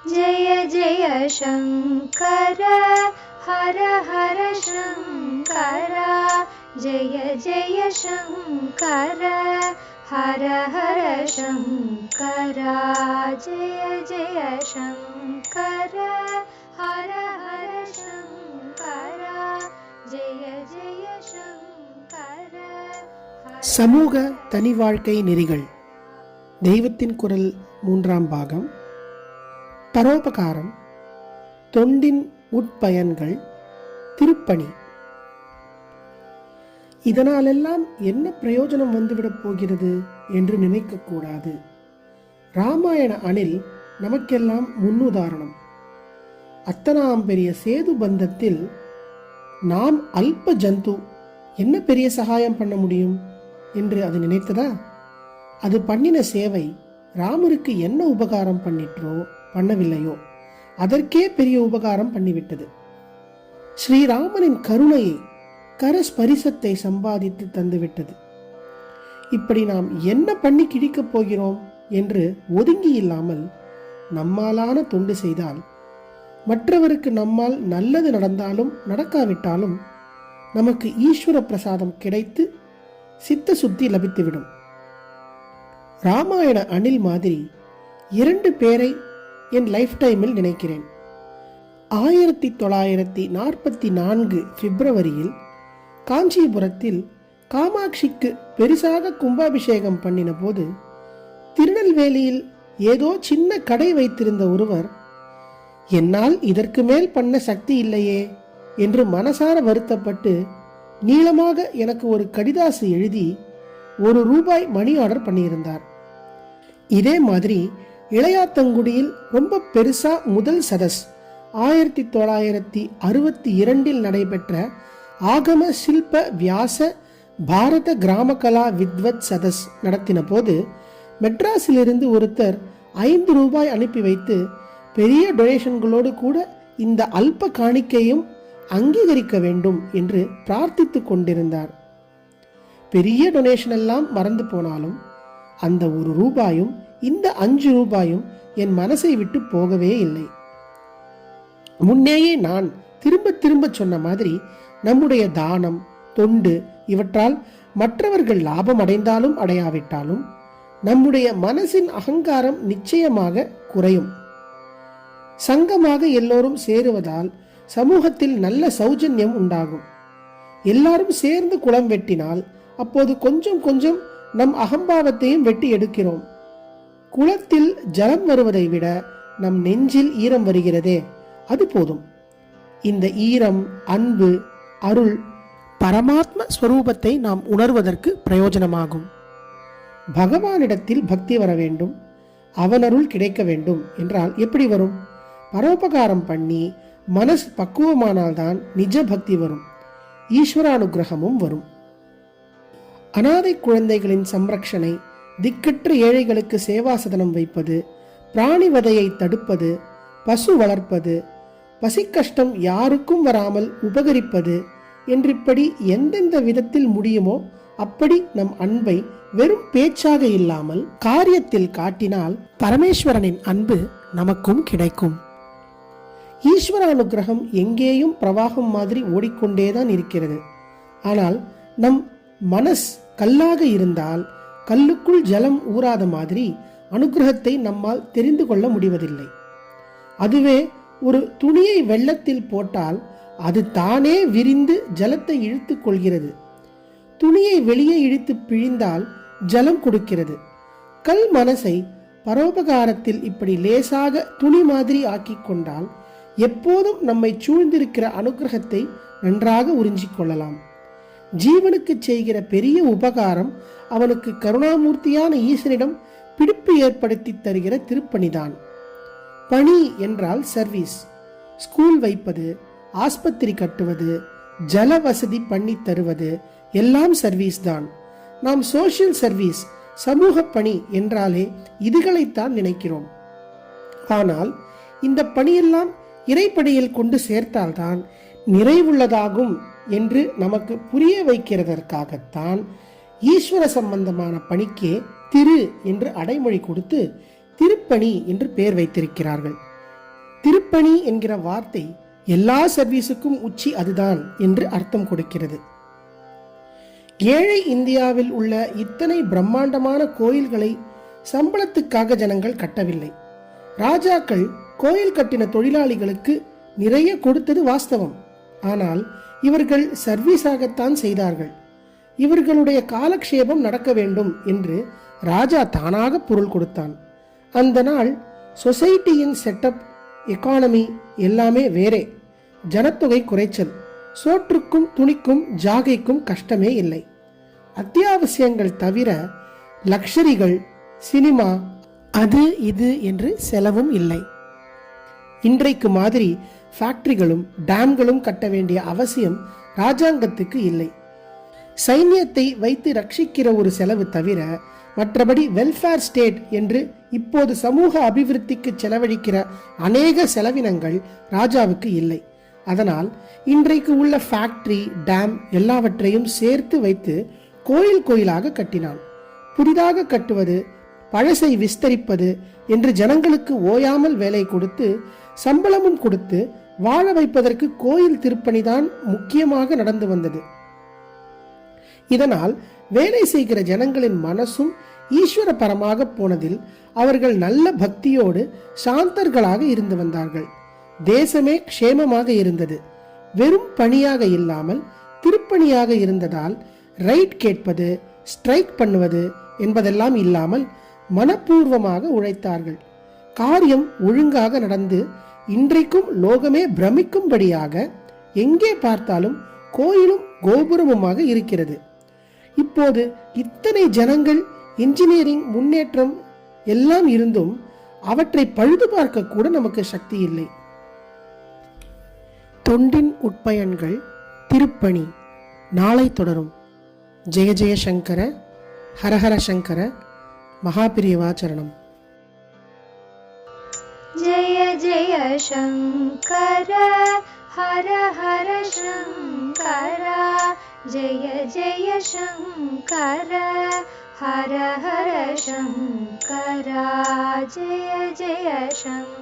जय जय शङ्कर हर हर शङ्कर जय जय शङ्कर हर हर शङ्कर जय जय शङ्कर हर हर शङ्कर जय जय शङ्कर. சமூக தனி வாழ்க்கை நெறிகள். தெய்வத்தின் குரல் 3ஆம் பாகம். பரோபகாரம், தொண்டின் உட்பயன்கள், திருப்பணி. இதனாலெல்லாம் என்ன பிரயோஜனம் வந்துவிடப் போகிறது என்று நினைக்கக்கூடாது. ராமாயண அணில் நமக்கெல்லாம் முன்னுதாரணம். அத்தனாம் பெரிய சேது பந்தத்தில் நாம் அல்ப ஜந்து என்ன பெரிய சகாயம் பண்ண முடியும் என்று அது நினைத்ததா? அது பண்ணின சேவை ராமருக்கு என்ன உபகாரம் பண்ணிற்றோ பண்ணவில்லையோ அதற்கே பெரிய உபகாரம் பண்ணிவிட்டது. ஸ்ரீராமனின் கருணையை கரஸ்பரிசத்தை சம்பாதித்து தந்துவிட்டது. இப்படி நாம் என்ன பண்ணி கிழிக்கப் போகிறோம் என்று ஒதுங்கி இல்லாமல் நம்மாலான தொண்டு செய்தால் மற்றவருக்கு நம்மால் நல்லது நடந்தாலும் நடக்காவிட்டாலும் நமக்கு ஈஸ்வர பிரசாதம் கிடைத்து சித்த சுத்தி லபித்துவிடும். ராமாயண அணில் மாதிரி 2 பேரை என் லைஃப் டைமில் நினைக்கிறேன். 1944 பிப்ரவரியில் காஞ்சிபுரத்தில் காமாட்சிக்கு பெரிசாக கும்பாபிஷேகம் பண்ணின போது திருநெல்வேலியில் ஏதோ சின்ன கடை வைத்திருந்த ஒருவர், என்னால் இதற்கு மேல் பண்ண சக்தி இல்லையே என்று மனசார வருத்தப்பட்டு நீளமாக எனக்கு ஒரு கடிதாசு எழுதி ₹1 மணி ஆர்டர் பண்ணியிருந்தார். இதே மாதிரி இளையாத்தங்குடியில் ரொம்ப பெருசா முதல் சதஸ் 1962 நடைபெற்ற ஆகம சில்ப வியாச பாரத கிராம கலா வித்வத் சதஸ் நடத்தின போது மெட்ராஸிலிருந்து ஒருத்தர் ₹5 அனுப்பி வைத்து பெரிய டொனேஷன்களோடு கூட இந்த அல்ப காணிக்கையும் அங்கீகரிக்க வேண்டும் என்று பிரார்த்தித்து கொண்டிருந்தார். பெரிய டொனேஷன் எல்லாம் மறந்து போனாலும் அந்த ₹1 இந்த ₹5 என் மனசை விட்டு போகவே இல்லை. முன்னேயே நான் திரும்ப திரும்ப சொன்ன மாதிரி நம்முடைய தானம், தொண்டு இவற்றால் மற்றவர்கள் லாபம் அடைந்தாலும் அடையாவிட்டாலும் நம்முடைய மனசின் அகங்காரம் நிச்சயமாக குறையும். சங்கமாக எல்லோரும் சேருவதால் சமூகத்தில் நல்ல சௌஜன்யம் உண்டாகும். எல்லாரும் சேர்ந்து குளம் வெட்டினால் அப்போது கொஞ்சம் கொஞ்சம் நம் அகம்பாவத்தையும் வெட்டி எடுக்கிறோம். குளத்தில் ஜலம் வருவதை விட நம் நெஞ்சில் ஈரம் வருகிறதே, அது போதும். இந்த ஈரம், அன்பு, அருள், பரமாத்ம ஸ்வரூபத்தை நாம் உணர்வதற்கு பிரயோஜனமாகும். பகவானிடத்தில் பக்தி வர வேண்டும், அவனருள் கிடைக்க வேண்டும் என்றால் எப்படி வரும்? பரோபகாரம் பண்ணி மனசு பக்குவமானால்தான் நிஜ பக்தி வரும், ஈஸ்வரானுகிரகமும் வரும். அனாதை குழந்தைகளின் சம்ரக்ஷணை, திக்கற்ற ஏழைகளுக்கு சேவாசதனம் வைப்பது, பிராணிவதையை தடுப்பது, பசு வளர்ப்பது, பசி கஷ்டம் யாருக்கும் வராமல் உபகரிப்பது என்றிப்படி எந்தெந்த விதத்தில் முடியுமோ அப்படி நம் அன்பை வெறும் பேச்சாக இல்லாமல் காரியத்தில் காட்டினால் பரமேஸ்வரனின் அன்பு நமக்கும் கிடைக்கும். ஈஸ்வரானுகிரகம் எங்கேயும் பிரவாகம் மாதிரி ஓடிக்கொண்டேதான் இருக்கிறது. ஆனால் நம் மனஸ் கல்லாக இருந்தால் கல்லுக்குள் ஜலம் ஊறாத மாதிரி அனுகிரகத்தை நம்மால் தெரிந்து கொள்ள முடிவதில்லை. அதுவே ஒரு துணியை வெள்ளத்தில் போட்டால் அது தானே விரிந்து ஜலத்தை இழுத்து கொள்கிறது. துணியை வெளியே இழுத்து பிழிந்தால் ஜலம் கொடுக்கிறது. கல் மனசை பரோபகாரத்தில் இப்படி லேசாக துணி மாதிரி ஆக்கி கொண்டால் எப்போதும் நம்மை சூழ்ந்திருக்கிற அனுகிரகத்தை நன்றாக உறிஞ்சிக் கொள்ளலாம். ஜீவனுக்கு செய்கிற பெரிய உபகாரம் அவனுக்கு கருணாமூர்த்தியான ஈசனிடம் பிடிப்பு ஏற்படுத்தி தருகிற திருப்பணிதான். பணி என்றால் சர்வீஸ். ஸ்கூல் வைப்பது, ஆஸ்பத்திரி கட்டுவது, ஜல வசதி பண்ணி தருவது எல்லாம் சர்வீஸ் தான். நாம் சோஷியல் சர்வீஸ், சமூக பணி என்றாலே இதுகளைத்தான் நினைக்கிறோம். ஆனால் இந்த பணியெல்லாம் இறைப்பணியில் கொண்டு சேர்த்தால்தான் நிறைவுள்ளதாகும் என்று நமக்கு புரிய வைக்கிறதற்காகத்தான் ஈஸ்வர சம்பந்தமான பணிக்கே திரு என்று அடைமொழி கொடுத்து திருப்பணி என்று பெயர் வைத்திருக்கிறார்கள். திருப்பணி என்கிற வார்த்தை எல்லா சர்வீஸுக்கும் உச்சி அதுதான் என்று அர்த்தம் கொடுக்கிறது. ஏழை இந்தியாவில் உள்ள இத்தனை பிரம்மாண்டமான கோயில்களை சம்பளத்துக்காக ஜனங்கள் கட்டவில்லை. ராஜாக்கள் கோயில் கட்டின தொழிலாளிகளுக்கு நிறைய கொடுத்தது வாஸ்தவம். ஆனால் இவர்கள் சர்வீஸாகத்தான் செய்தார்கள். இவர்களுடைய காலக்ஷேபம் நடக்க வேண்டும் என்று ராஜா தானாக பொருள் கொடுத்தான். அந்த நாள் சொசைட்டியின் செட்டப், எக்கானமி எல்லாமே வேறே. ஜனத்தொகை குறைச்சல், சோற்றுக்கும் துணிக்கும் ஜாகைக்கும் கஷ்டமே இல்லை. அத்தியாவசியங்கள் தவிர லக்ஷரிகள், சினிமா, அது இது என்று செலவும் இல்லை. இன்றைக்கு மாதிரி ஃபேக்டரிகளும் டேம்களும் கட்ட வேண்டிய அவசியம் ராஜாங்கத்துக்கு இல்லை. சைன்யத்தை வைத்து ரட்சிக்கிற ஒரு செலவு தவிர மற்றபடி வெல்ஃபேர் ஸ்டேட் என்று இப்போது சமூக அபிவிருத்திக்கு செலவழிக்கிற அநேக செலவினங்கள் ராஜாவுக்கு இல்லை. அதனால் இன்றைக்கு உள்ள ஃபேக்டரி, டேம் எல்லாவற்றையும் சேர்த்து வைத்து கோயில் கோயிலாக கட்டினான். புதிதாக கட்டுவது, பழசை விஸ்தரிப்பது என்று ஜனங்களுக்கு ஓயாமல் வேலை கொடுத்து சம்பளமும் கொடுத்து வாழ வைப்பதற்கு கோயில் திருப்பணிதான் முக்கியமாக நடந்து வந்தது. இதனால் வேலை செய்கிற ஜனங்களின் மனசும் ஈஸ்வரபரமாக போனதில் அவர்கள் நல்ல பக்தியோடு சாந்தர்களாக இருந்து வந்தார்கள். தேசமே க்ஷேமமாக இருந்தது. வெறும் பணியாக இல்லாமல் திருப்பணியாக இருந்ததால் ரைட் கேட்பது, ஸ்ட்ரைக் பண்ணுவது என்பதெல்லாம் இல்லாமல் மனப்பூர்வமாக உழைத்தார்கள். காரியம் ஒழுங்காக நடந்து இன்றைக்கும் லோகமே பிரமிக்கும்படியாக எங்கே பார்த்தாலும் கோயிலும் கோபுரமுமாக இருக்கிறது. இப்போது இத்தனை ஜனங்கள், இன்ஜினியரிங் முன்னேற்றம் எல்லாம் இருந்தும் அவற்றை பழுது பார்க்க கூட நமக்கு சக்தி இல்லை. தொண்டின் உட்பயன்கள் திருப்பணி நாளை தொடரும். ஜெய ஜெய சங்கர, ஹரஹர சங்கர, மகாபிரியவாச்சரணம். जय जय शङ्कर हर हर शङ्कर जय जय शङ्कर हर हर शङ्कर जय जय शङ्कर।